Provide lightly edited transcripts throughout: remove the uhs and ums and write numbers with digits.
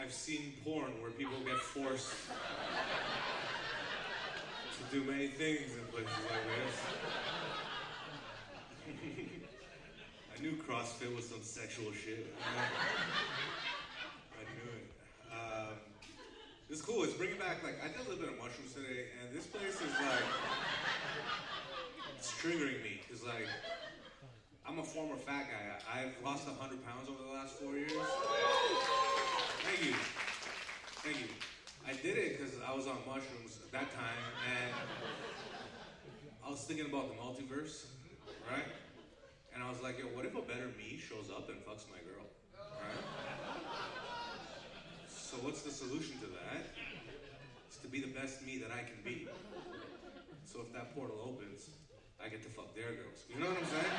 I've seen porn where people get forced to do many things in places like this. I knew CrossFit was some sexual shit. I knew it. It's cool. It's bringing back, like, I did a little bit of mushrooms today, and this place is like, it's triggering me, because, like, I'm a former fat guy. I've lost 100 pounds over the last 4 years. Thank you. Thank you. I did it because I was on mushrooms at that time, and I was thinking about the multiverse, right? And I was like, yo, what if a better me shows up and fucks my girl, right? So what's the solution to that? It's to be the best me that I can be. So if that portal opens, I get to fuck their girls. You know what I'm saying?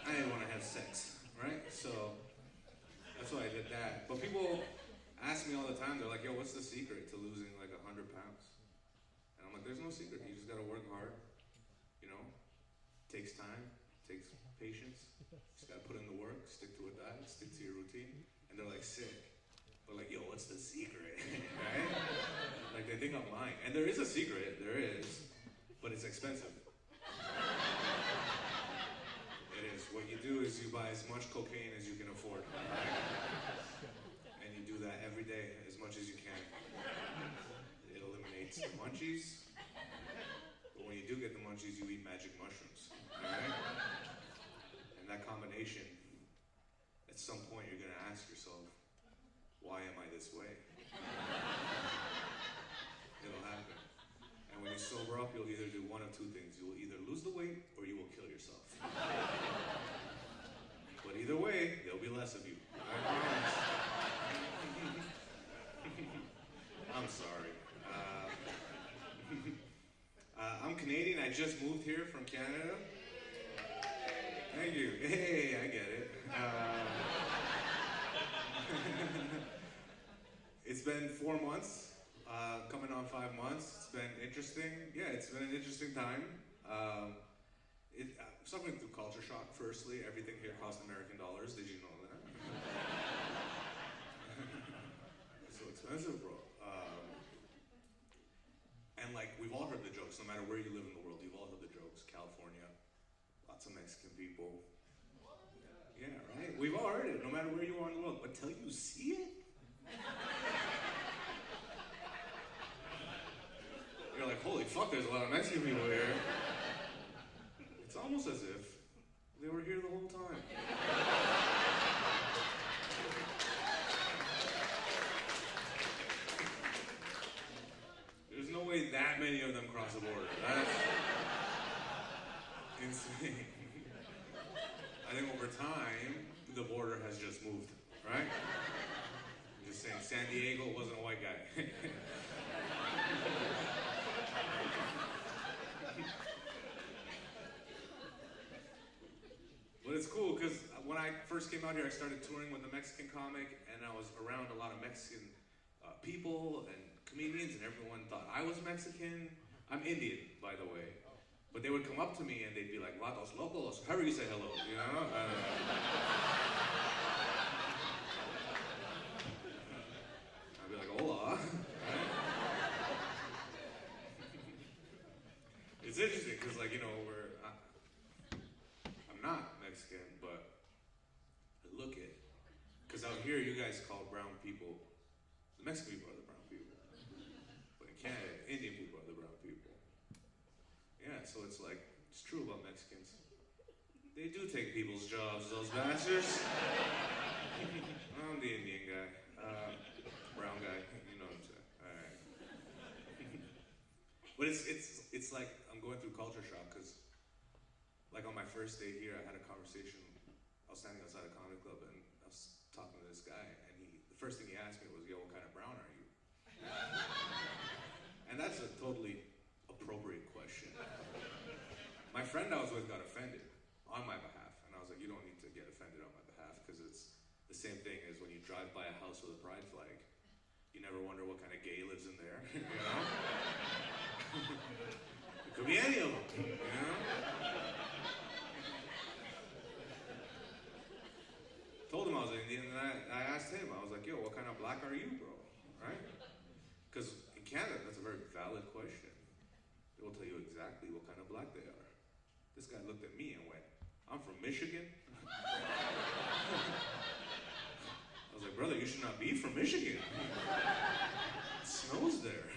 I didn't want to have sex, right? So that's why I did that. But people ask me all the time, they're like, yo, what's the secret to losing like 100 pounds? And I'm like, there's no secret. You just gotta work hard, you know? Takes time, takes patience. Just gotta put in the work, stick to a diet, stick to your routine. And they're like, sick. But like, yo, what's the secret? Right? Like, they think I'm lying. And there is a secret, there is, but it's expensive. It is. What you do is you buy as much cocaine as you can afford. Right? And you do that every day, as much as you can. It eliminates the munchies. But when you do get the munchies, you eat magic mushrooms. Alright? And that combination, at some point you're gonna ask yourself, why am I this way? It'll happen. And when you sober up, you'll either do one of two things. You will either lose the weight or you will kill yourself. But either way, there'll be less of you. I promise. I'm sorry. I'm Canadian. I just moved here from Canada. Thank you. Hey, I get it. It's been 4 months. Coming on 5 months. It's been interesting. Yeah, it's been an interesting time. I'm suffering through culture shock, firstly. Everything here costs American dollars. Did you know that? It's so expensive, bro. And like, we've all heard the jokes, no matter where you live in the world, you've all heard the jokes. California, lots of Mexican people. Yeah, right? We've all heard it, no matter where you are in the world. But till you see it, you're like, holy fuck, there's a lot of Mexican people here. It's almost as if they were here the whole time. There's no way that many of them cross the border. That's insane. I think over time, the border has just moved, right? I'm just saying, San Diego wasn't a white guy. But it's cool, because when I first came out here, I started touring with a Mexican comic, and I was around a lot of Mexican people and comedians, and everyone thought I was Mexican. I'm Indian, by the way. But they would come up to me and they'd be like, "Vatos locos, how do you say hello?" You know? I'd be like, "Hola." It's interesting because, like, you know, I'm not Mexican, but I look it. Because out here, you guys call brown people, the Mexican people are the brown people. But in Canada, Indian people are the brown people. Yeah, so it's like, it's true about Mexicans. They do take people's jobs, those bastards. I'm the Indian guy. Brown guy, you know what I'm saying. Alright. But it's like, I'm going through culture shock, because like on my first day here, I had a conversation. I was standing outside a comedy club, and I was talking to this guy, and the first thing he asked me was, "Yo, what kind of brown are you?" And that's a totally appropriate question. My friend I was with got offended on my behalf, and I was like, "You don't need to get offended on my behalf, because it's the same thing as when you drive by a house with a pride flag. You never wonder what kind of gay lives in there, you know? It could be any of them, you know? Told him I was Indian, and I asked him, I was like, yo, what kind of black are you, bro? Right? Because in Canada, that's a very valid question. They will tell you exactly what kind of black they are. This guy looked at me and went, I'm from Michigan? I was like, brother, you should not be from Michigan. It snows there.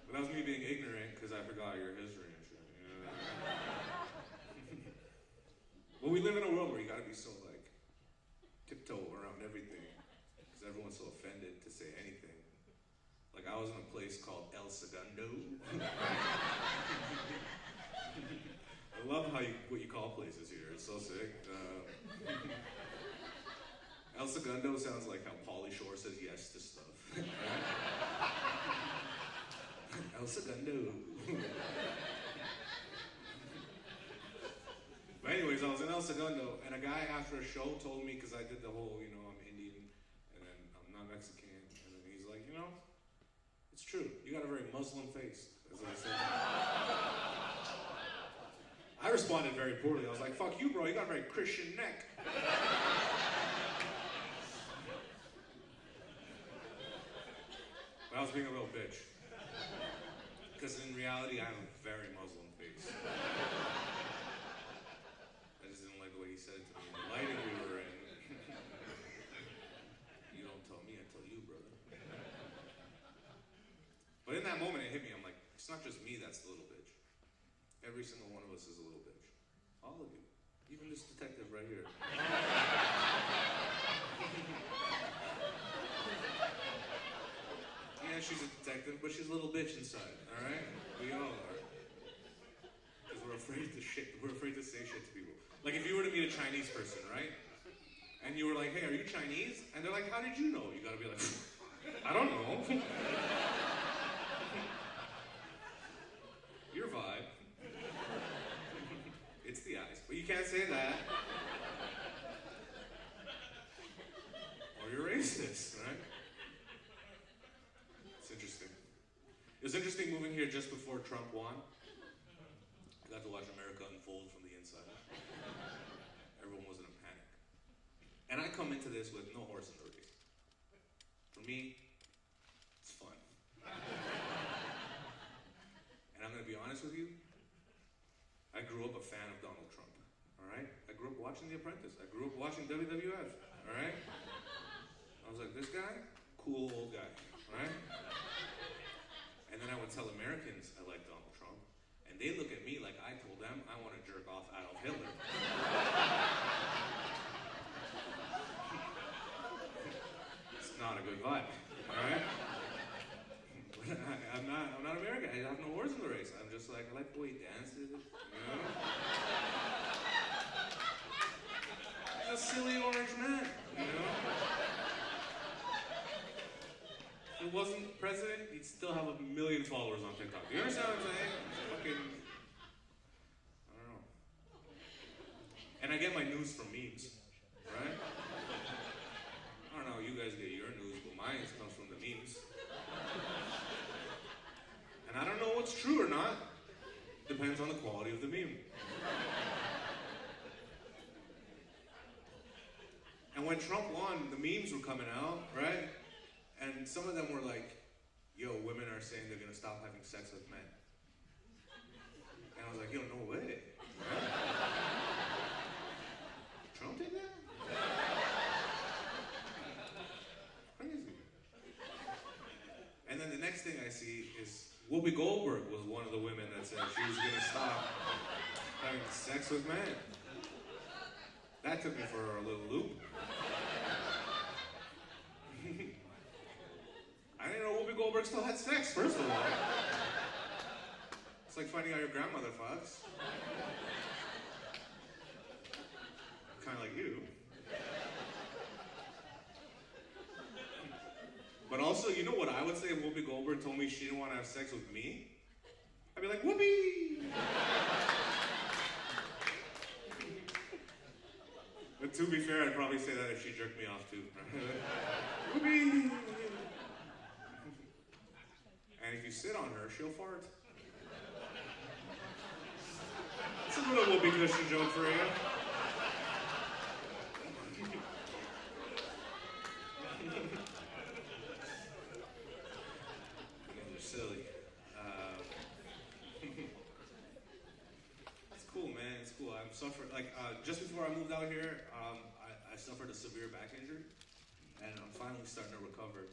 But that was me being ignorant because I forgot your history and shit. You know? But we live in a world where you gotta be so like tiptoe around everything because everyone's so offended to say anything. Like I was in a place called El Segundo. I love what you call places here. It's so sick. El Segundo sounds like how Pauly Shore says yes to stuff. El Segundo. But anyways, I was in El Segundo, and a guy after a show told me, because I did the whole, I'm Indian, and then I'm not Mexican, and then he's like, it's true. You got a very Muslim face, as I said. I responded very poorly. I was like, fuck you, bro. You got a very Christian neck. But I was being a little bitch. Because in reality, I have a very Muslim face. I just didn't like the way he said it to me. The lighting we were in. You don't tell me, I tell you, brother. But in that moment, it hit me. I'm like, it's not just me that's the little bitch. Every single one of us is a little bitch. All of you. Even this detective right here. Yeah, she's a detective, but she's a little bitch inside, alright? We all are. Because we're afraid to say shit to people. Like if you were to meet a Chinese person, right? And you were like, hey, are you Chinese? And they're like, how did you know? You gotta be like, I don't know. Your vibe. It's the eyes. But you can't say that. Or you're racist, right? It's interesting. It was interesting moving here just before Trump won. I got to watch America unfold from the inside. Everyone was in a panic. And I come into this with no horse in the race. For me, it's fun. And I'm gonna be honest with you, I grew up a fan of Donald Trump, all right? I grew up watching The Apprentice. I grew up watching WWF, all right? I was like, this guy, cool old guy, all right? And then I would tell Americans I like Donald Trump, and they look at me like I told them I want to jerk off Adolf Hitler. It's not a good vibe, all right? I'm not American. I have no words in the race. I'm just like, I like the way he dances, He's a silly orange man, If he wasn't president, he'd still have 1 million followers on TikTok. Do you understand what I'm saying? It's fucking, I don't know. And I get my news from memes, right? I don't know how you guys get your news, but mine comes from the memes. And I don't know what's true or not. Depends on the quality of the meme. And when Trump won, the memes were coming out, right? And some of them were like, yo, women are saying they're gonna stop having sex with men. And I was like, yo, no way. Right? Trump did that? Crazy. And then the next thing I see is Whoopi Goldberg was one of the women that said she was gonna stop having sex with men. That took me for a little loop. I didn't know Whoopi Goldberg still had sex, first of all. It's like finding out your grandmother fucks. Kind of like you. But also, you know what I would say if Whoopi Goldberg told me she didn't want to have sex with me? I'd be like, Whoopi! But to be fair, I'd probably say that if she jerked me off too. Whoopi! And if you sit on her, she'll fart. It's a little Whoopi cushion suffered, just before I moved out here, I suffered a severe back injury, and I'm finally starting to recover.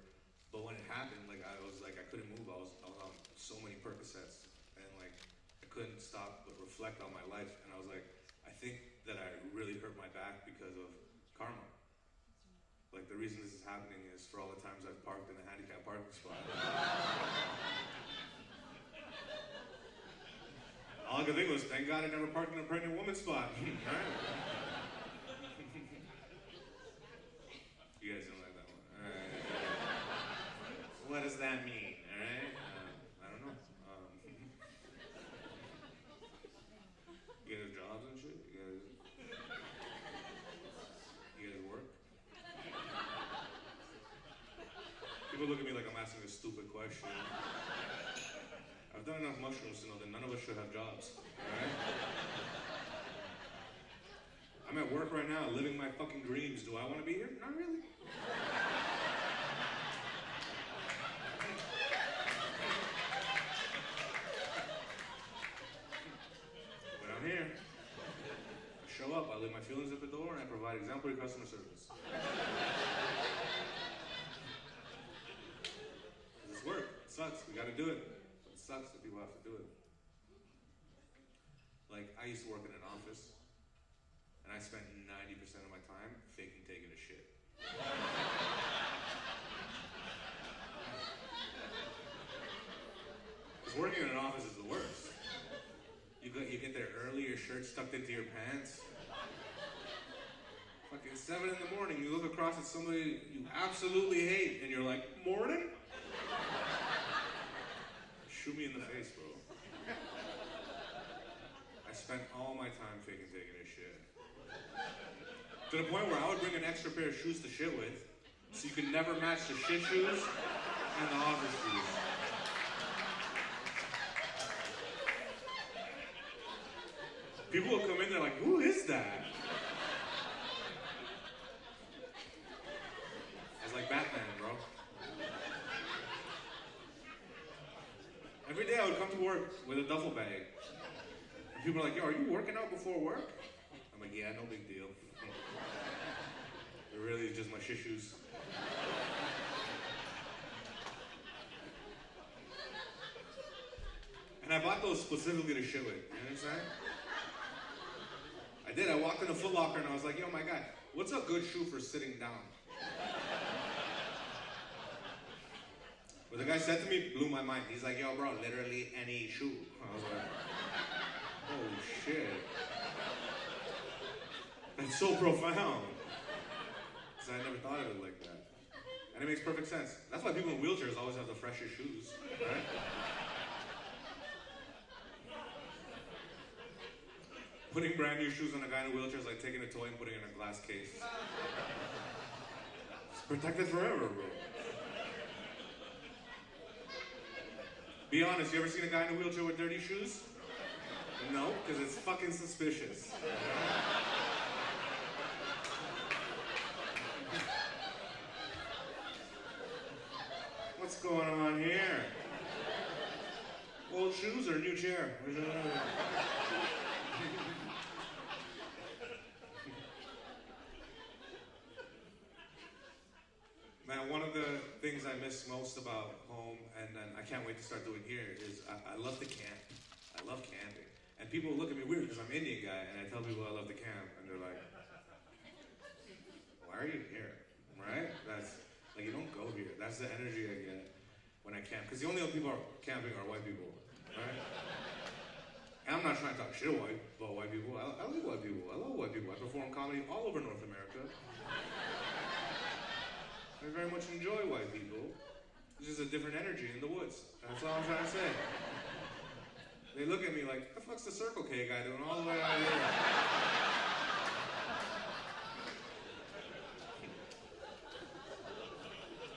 But when it happened, I couldn't move. I was on so many Percocets, and I couldn't stop but reflect on my life. And I was like, I think that I really hurt my back because of karma. The reason this is happening is for all the times I've parked in a handicapped parking spot. All I could think was, thank God I never parked in a pregnant woman's spot. Right? You guys don't like that one. All right. What does that mean? All right. I don't know. You guys have jobs and shit. You guys work. People look at me like I'm asking a stupid question. I've done enough mushrooms to know that none of us should have jobs, alright? I'm at work right now, living my fucking dreams. Do I want to be here? Not really. But I'm here. I show up, I leave my feelings at the door, and I provide exemplary customer service. This work. It sucks. We gotta do it. It sucks that people have to do it. I used to work in an office, and I spent 90% of my time faking taking a shit. Because working in an office is the worst. You get there early, your shirt's tucked into your pants. Fucking 7 in the morning, you look across at somebody you absolutely hate, and you're like, morning? Shoot me in the face, bro. I spent all my time faking taking a shit. To the point where I would bring an extra pair of shoes to shit with, so you could never match the shit shoes and the office shoes. People would come in there like, who is that? I was like Batman, bro. Every day I would come to work with a duffel bag. And people are like, yo, are you working out before work? I'm like, yeah, no big deal. It really is just my shit shoes. And I bought those specifically to shit with, you know what I'm saying? I did, I walked in a Foot Locker and I was like, yo, my guy, what's a good shoe for sitting down? What the guy said to me blew my mind. He's like, yo, bro, literally any shoe. I was like, holy shit. That's so profound. Because I never thought of it like that. And it makes perfect sense. That's why people in wheelchairs always have the freshest shoes, right? Putting brand new shoes on a guy in a wheelchair is like taking a toy and putting it in a glass case. It's protected forever, bro. Be honest, you ever seen a guy in a wheelchair with dirty shoes? No, because it's fucking suspicious. What's going on here? Old shoes or a new chair? Man, one of the things I miss most about home, and I can't wait to start doing here, is I love to camp. I love camping. And people look at me weird because I'm an Indian guy, and I tell people I love to camp, and they're like, why are you here? Right? That's, you don't go here. That's the energy I get when I camp. Because the only other people are camping are white people, right? And I'm not trying to talk shit about white people. I like white people. I love white people. I perform comedy all over North America. I very much enjoy white people. There's just a different energy in the woods. That's all I'm trying to say. They look at me like, what the fuck's the Circle K guy doing all the way out here?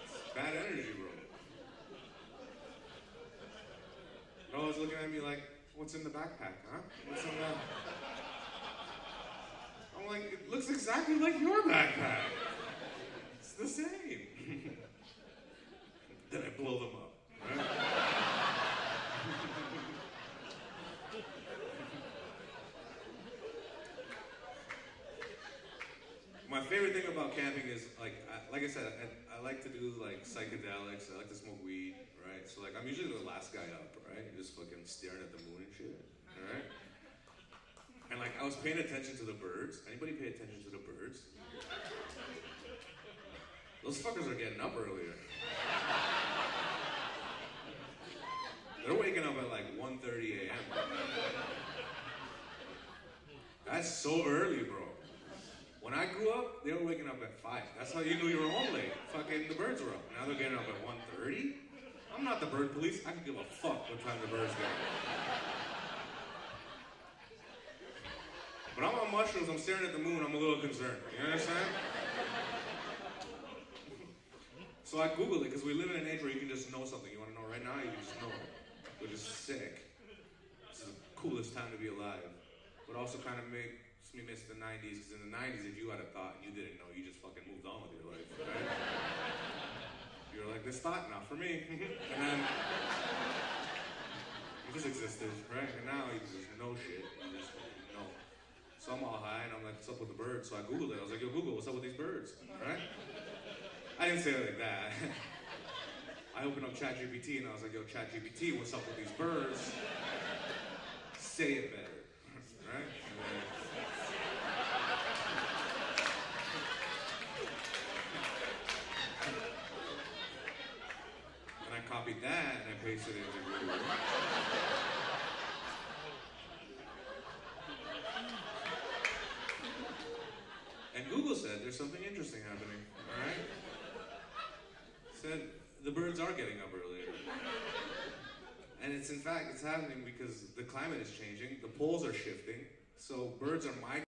It's bad energy, bro. They're always looking at me like, what's in the backpack, huh? What's in that? I'm like, it looks exactly like your backpack. It's the same. Then I blow them up, right? My favorite thing about camping is like I said, I like to do like psychedelics. I like to smoke weed, right? So like I'm usually the last guy up, right? Just fucking staring at the moon and shit, all right? And like I was paying attention to the birds. Anybody pay attention to the birds? Those fuckers are getting up earlier. They're waking up at like 1:30 a.m. That's so early, bro. When I grew up, they were waking up at 5. That's how you knew you were home late. Fucking the birds were up. Now they're getting up at 1:30. I'm not the bird police. I can give a fuck what time the birds get up. But I'm on mushrooms. I'm staring at the moon. I'm a little concerned. You understand? So I Googled it because we live in an age where you can just know something. You want to know right now? You can just know it. Which is sick. This is the coolest time to be alive. But also kind of makes me miss the 90s, because in the 90s, if you had a thought and you didn't know, you just fucking moved on with your life, right? You were like, this thought, not for me. And then you just existed, right? And now you just know shit. You just know. So I'm all high and I'm like, what's up with the birds? So I Googled it. I was like, yo, Google, what's up with these birds? Right? I didn't say it like that. I opened up ChatGPT and I was like, yo, ChatGPT, what's up with these birds? Say it better. Right? And I copied that and I pasted it into Google. And Google said there's something interesting happening, alright? Said the birds are getting up earlier. And it's happening because the climate is changing, the poles are shifting, so birds are migrating.